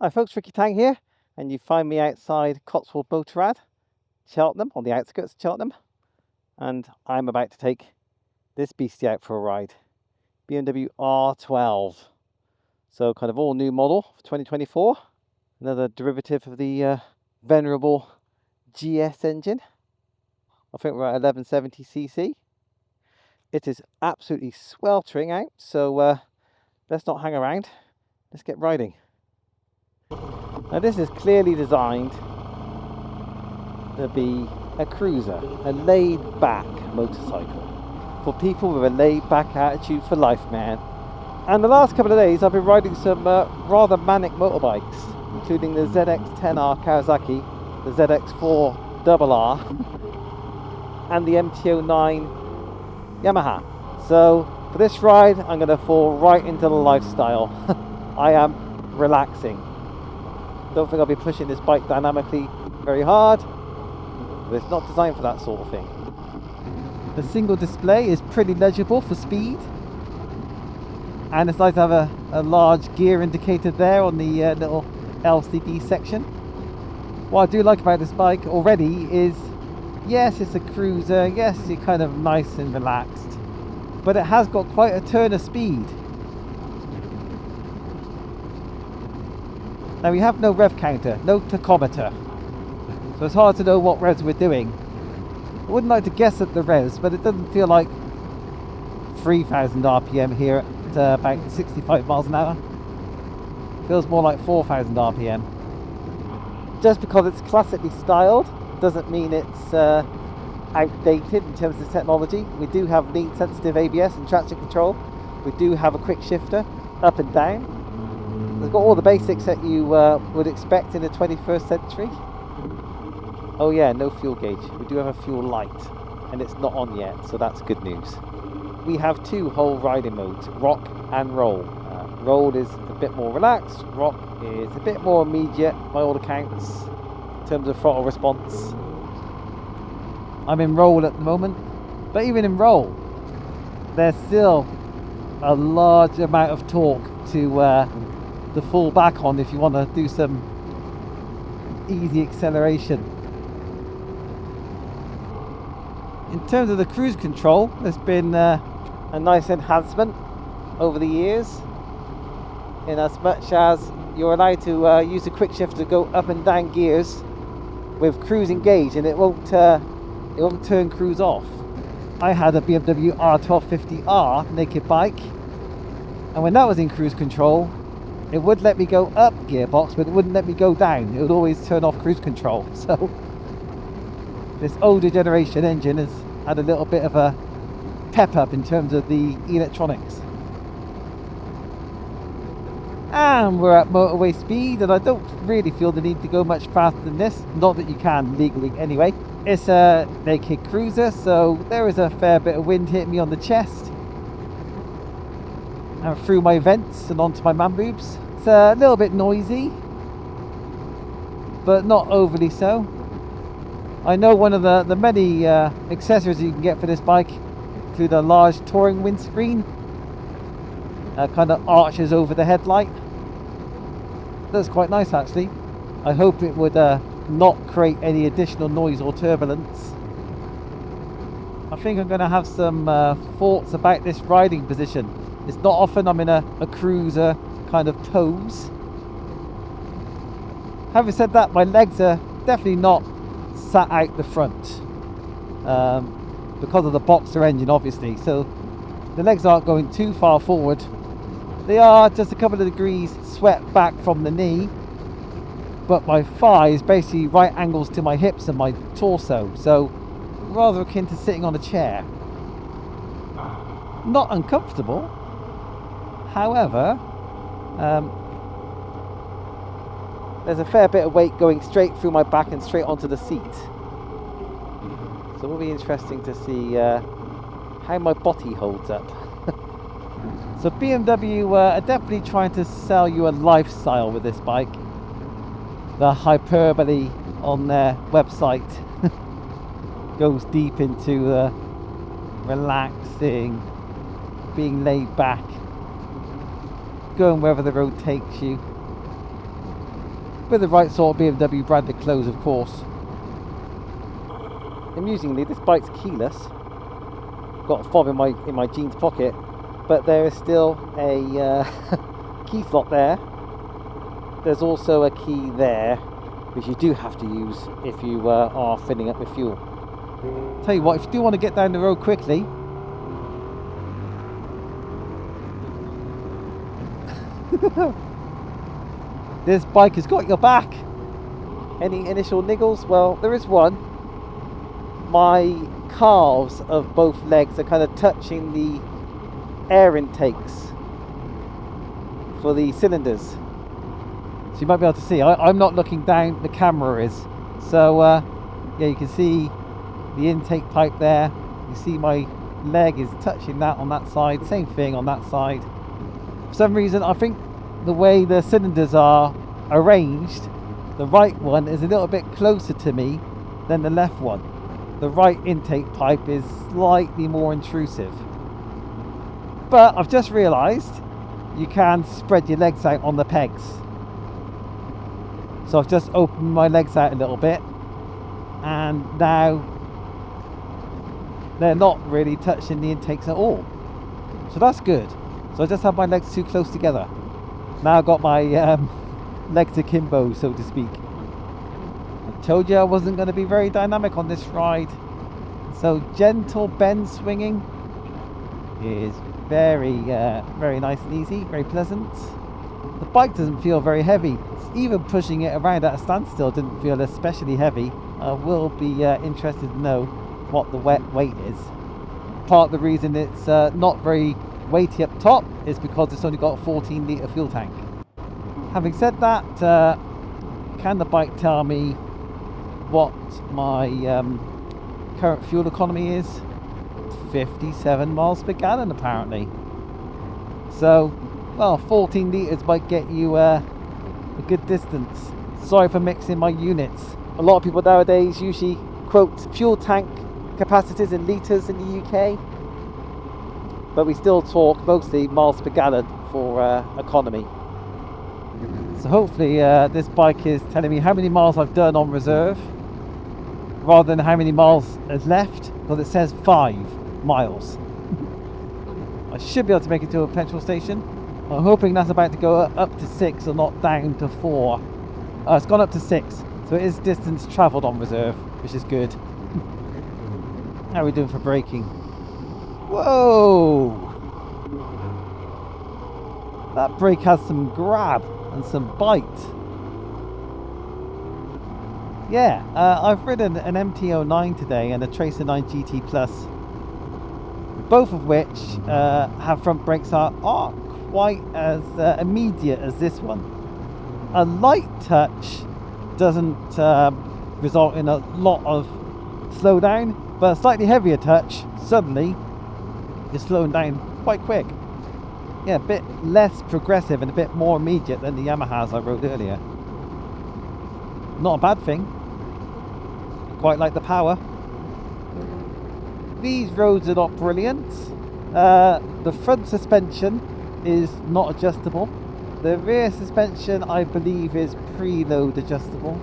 Hi folks, Ricky Tang here, and you find me outside Cotswold Motorrad Cheltenham, on the outskirts of Cheltenham, and I'm about to take this beastie out for a ride. BMW R12, so kind of all new model for 2024, another derivative of the venerable GS engine. I think we're at 1170cc. It is absolutely sweltering out, so let's not hang around, let's get riding. Now this is clearly designed to be a cruiser, a laid-back motorcycle for people with a laid-back attitude for life, man. And the last couple of days I've been riding some rather manic motorbikes, including the ZX-10R Kawasaki, the ZX-4RR and the MT-09 Yamaha. So for this ride I'm going to fall right into the lifestyle. I am relaxing. Don't think I'll be pushing this bike dynamically very hard, but it's not designed for that sort of thing. The single display is pretty legible for speed, and it's nice to have a large gear indicator there on the little LCD section. What I do like about this bike already is, yes, it's a cruiser, yes, it's kind of nice and relaxed, but it has got quite a turn of speed. Now we have no rev counter, no tachometer, so it's hard to know what revs we're doing. I wouldn't like to guess at the revs, but it doesn't feel like 3,000 RPM here at about 65 miles an hour. It feels more like 4,000 RPM. Just because it's classically styled doesn't mean it's outdated in terms of technology. We do have lean sensitive ABS and traction control. We do have a quick shifter up and down. It's got all the basics that you would expect in the 21st century. Oh yeah, no fuel gauge. We do have a fuel light, and it's not on yet, so that's good news. We have two whole riding modes, rock and roll. Roll is a bit more relaxed, rock is a bit more immediate by all accounts in terms of throttle response. I'm in roll at the moment, but even in roll, there's still a large amount of torque to fall back on if you want to do some easy acceleration. In terms of the cruise control, there's been a nice enhancement over the years, in as much as you're allowed to use the quick shift to go up and down gears with cruise engaged, and it won't turn cruise off. I had a BMW R1250R naked bike, and when that was in cruise control, it would let me go up gearbox, but it wouldn't let me go down. It would always turn off cruise control. So this older generation engine has had a little bit of a pep up in terms of the electronics. And we're at motorway speed, and I don't really feel the need to go much faster than this. Not that you can legally anyway. It's a naked cruiser, so there is a fair bit of wind hitting me on the chest and through my vents and onto my man boobs. It's a little bit noisy, but not overly so. I know one of the many accessories you can get for this bike include a large touring windscreen, kind of arches over the headlight. That's quite nice actually. I hope it would not create any additional noise or turbulence. I think I'm going to have some thoughts about this riding position. It's not often I'm in a cruiser kind of pose. Having said that, my legs are definitely not sat out the front because of the boxer engine obviously, so the legs aren't going too far forward. They are just a couple of degrees swept back from the knee, but my thigh is basically right angles to my hips and my torso, so rather akin to sitting on a chair. Not uncomfortable, however, there's a fair bit of weight going straight through my back and straight onto the seat. So it will be interesting to see how my body holds up. So BMW are definitely trying to sell you a lifestyle with this bike. The hyperbole on their website goes deep into relaxing, being laid back, going wherever the road takes you. with the right sort of BMW branded clothes, of course. Amusingly, this bike's keyless. Got a fob in my jeans pocket, but there is still a key slot there. There's also a key there, which you do have to use if you are filling up with fuel. Tell you what, if you do want to get down the road quickly, this bike has got your back. Any initial niggles? Well, there is one. My calves of both legs are kind of touching the air intakes for the cylinders. So you might be able to see, I'm not looking down, the camera is. So yeah, you can see the intake pipe there. You see my leg is touching that on that side, same thing on that side. For some reason, I think the way the cylinders are arranged, the right one is a little bit closer to me than the left one. The right intake pipe is slightly more intrusive. But I've just realised you can spread your legs out on the pegs. So I've just opened my legs out a little bit, and now they're not really touching the intakes at all. So that's good. So I just have my legs too close together. Now I've got my legs akimbo, so to speak. I told you I wasn't going to be very dynamic on this ride. So gentle bend swinging is very nice and easy, very pleasant. The bike doesn't feel very heavy. Even pushing it around at a standstill didn't feel especially heavy. I will be interested to know what the wet weight is. Part of the reason it's not very weighty up top is because it's only got a 14 litre fuel tank. Having said that, can the bike tell me what my current fuel economy is? 57 miles per gallon apparently. So, well, 14 litres might get you a good distance. Sorry for mixing my units. A lot of people nowadays usually quote fuel tank capacities in litres in the UK, but we still talk mostly miles per gallon for economy. So hopefully this bike is telling me how many miles I've done on reserve rather than how many miles is left, because it says 5 miles. I should be able to make it to a petrol station. I'm hoping that's about to go up to 6 or not down to 4. It's gone up to 6, so it is distance travelled on reserve, which is good. How are we doing for braking? Whoa! That brake has some grab and some bite. Yeah, I've ridden an MT-09 today and a Tracer 9 GT Plus, both of which have front brakes aren't quite as immediate as this one. A light touch doesn't result in a lot of slowdown, but a slightly heavier touch, suddenly you're slowing down quite quick. Yeah, a bit less progressive and a bit more immediate than the Yamahas I rode earlier. Not a bad thing. Quite like the power. These roads are not brilliant. The front suspension is not adjustable. The rear suspension, I believe, is preload adjustable.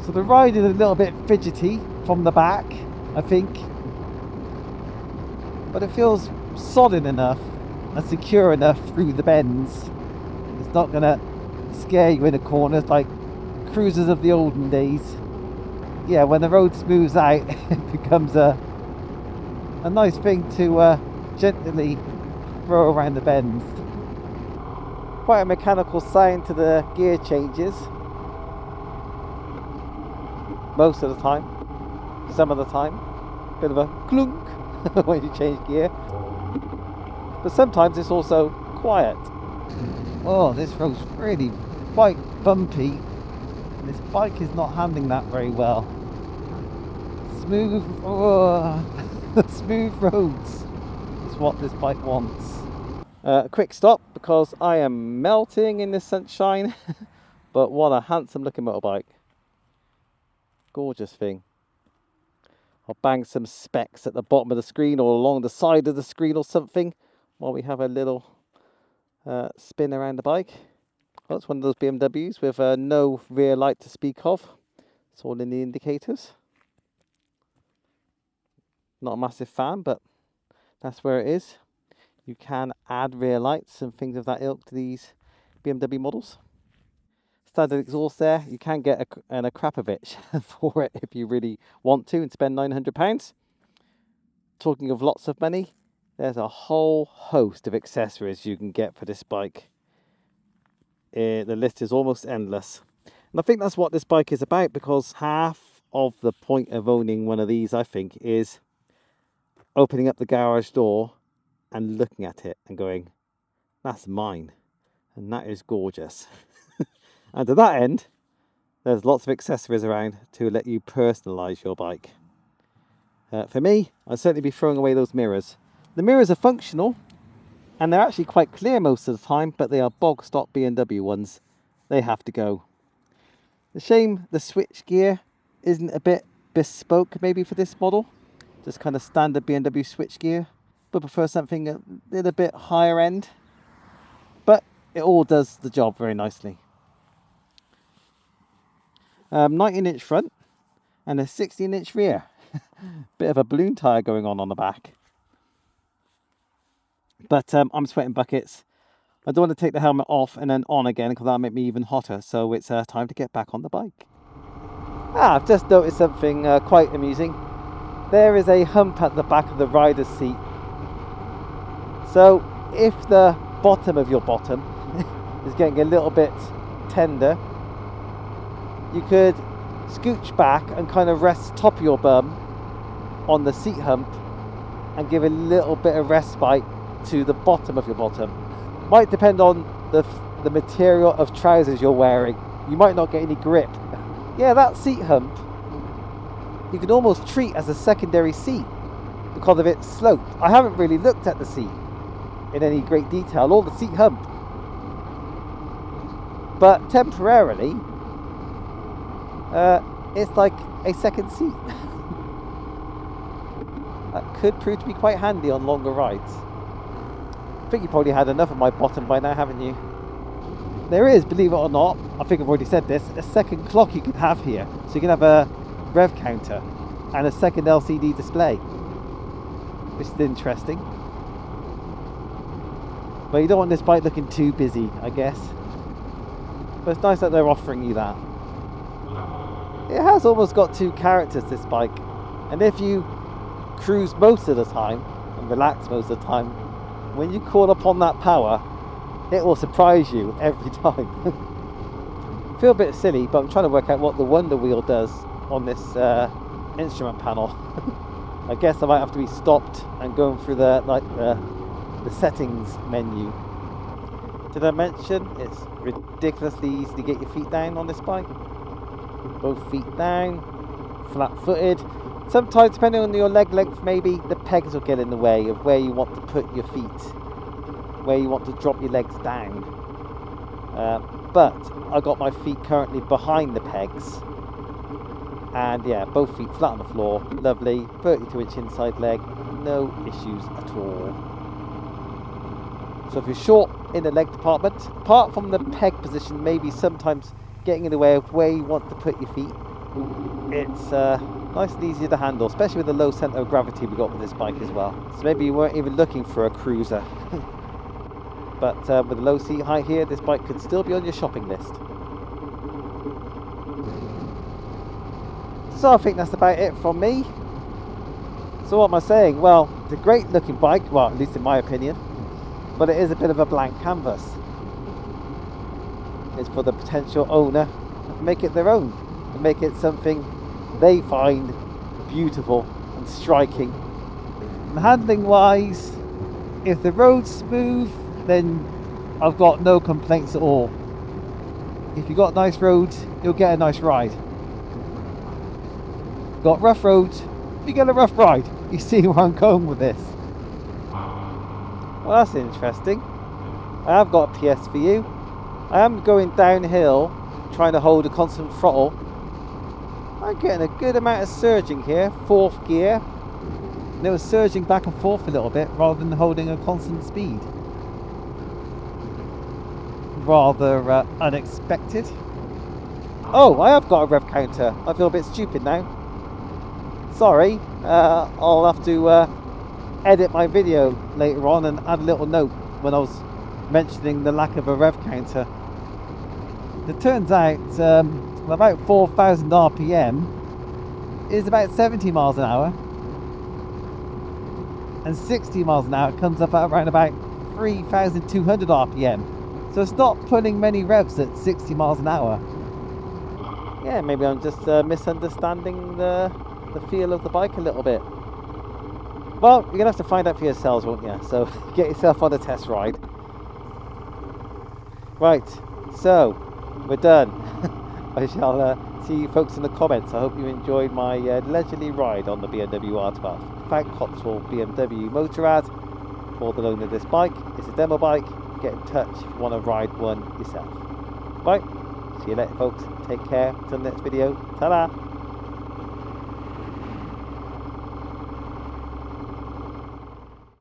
So the ride is a little bit fidgety from the back, I think. But it feels solid enough and secure enough through the bends. It's not going to scare you in the corners like cruisers of the olden days. Yeah, when the road smooths out, it becomes a nice thing to gently throw around the bends. Quite a mechanical sound to the gear changes. Most of the time. Some of the time. Bit of a clunk when you change gear. But sometimes it's also quiet. Oh, this road's really quite bumpy. This bike is not handling that very well. Smooth, smooth roads is what this bike wants. A quick stop because I am melting in this sunshine. But what a handsome looking motorbike. Gorgeous thing. I'll bang some specs at the bottom of the screen or along the side of the screen or something while we have a little spin around the bike. Well, it's one of those BMWs with no rear light to speak of. It's all in the indicators. Not a massive fan, but that's where it is. You can add rear lights and things of that ilk to these BMW models. Standard exhaust there. You can get a Krapovich for it if you really want to and spend £900. Talking of lots of money, there's a whole host of accessories you can get for this bike. The list is almost endless. And I think that's what this bike is about, because half of the point of owning one of these, I think, is opening up the garage door and looking at it and going, that's mine, and that is gorgeous. And to that end, there's lots of accessories around to let you personalise your bike. For me, I'd certainly be throwing away those mirrors. The mirrors are functional, and they're actually quite clear most of the time, but they are bog stock BMW ones. They have to go. The shame the switch gear isn't a bit bespoke maybe for this model. Just kind of standard BMW switch gear. But prefer something a little bit higher end. But it all does the job very nicely. 19-inch front and a 16-inch rear. Bit of a balloon tyre going on the back. But I'm sweating buckets. I don't want to take the helmet off and then on again, because that'll make me even hotter. So it's time to get back on the bike. I've just noticed something quite amusing. There is a hump at the back of the rider's seat. So if the bottom of your bottom is getting a little bit tender, you could scooch back and kind of rest top of your bum on the seat hump and give a little bit of respite to the bottom of your bottom. Might depend on the material of trousers you're wearing. You might not get any grip. Yeah, that seat hump you can almost treat as a secondary seat because of its slope. I haven't really looked at the seat in any great detail, or the seat hump, but temporarily it's like a second seat. That could prove to be quite handy on longer rides. I think you probably had enough of my bottom by now, haven't you? There is, believe it or not, I think I've already said this, a second clock you can have here. So you can have a rev counter and a second LCD display, which is interesting. But you don't want this bike looking too busy, I guess. But it's nice that they're offering you that. It has almost got two characters, this bike. And if you cruise most of the time and relax most of the time, when you call upon that power, it will surprise you every time. I feel a bit silly, but I'm trying to work out what the Wonder Wheel does on this instrument panel. I guess I might have to be stopped and going through the settings menu. Did I mention it's ridiculously easy to get your feet down on this bike? Both feet down, flat-footed. Sometimes, depending on your leg length, maybe the pegs will get in the way of where you want to put your feet, where you want to drop your legs down. But I got my feet currently behind the pegs, and yeah, both feet flat on the floor. Lovely, 32-inch inside leg, no issues at all. So if you're short in the leg department, apart from the peg position maybe sometimes getting in the way of where you want to put your feet, it's nice and easy to handle, especially with the low centre of gravity we got with this bike as well. So maybe you weren't even looking for a cruiser. But with a low seat height here, this bike could still be on your shopping list. So I think that's about it from me. So what am I saying? Well, it's a great looking bike, well, at least in my opinion, but it is a bit of a blank canvas. It's for the potential owner to make it their own, and make it something they find beautiful and striking. And handling wise, if the road's smooth, then I've got no complaints at all. If you've got nice roads, you'll get a nice ride. Got rough roads, you get a rough ride. You see where I'm going with this? Well, that's interesting. I have got a PS for you. I am going downhill, trying to hold a constant throttle. I'm getting a good amount of surging here, fourth gear. And it was surging back and forth a little bit rather than holding a constant speed. rather unexpected. Oh, I have got a rev counter. I feel a bit stupid now. Sorry, I'll have to edit my video later on and add a little note when I was mentioning the lack of a rev counter. It turns out about 4,000 RPM is about 70 miles an hour, and 60 miles an hour comes up at around about 3,200 RPM. So it's not pulling many revs at 60 miles an hour. Yeah, maybe I'm just misunderstanding the feel of the bike a little bit. Well, you're gonna have to find out for yourselves, won't you? So get yourself on a test ride. Right, so we're done. I shall see you folks in the comments. I hope you enjoyed my leisurely ride on the BMW R12. Thank Cotswold BMW Motorrad for the loan of this bike. It's a demo bike. Get in touch if you want to ride one yourself. Right, see you later folks. Take care. Till the next video. Ta-da!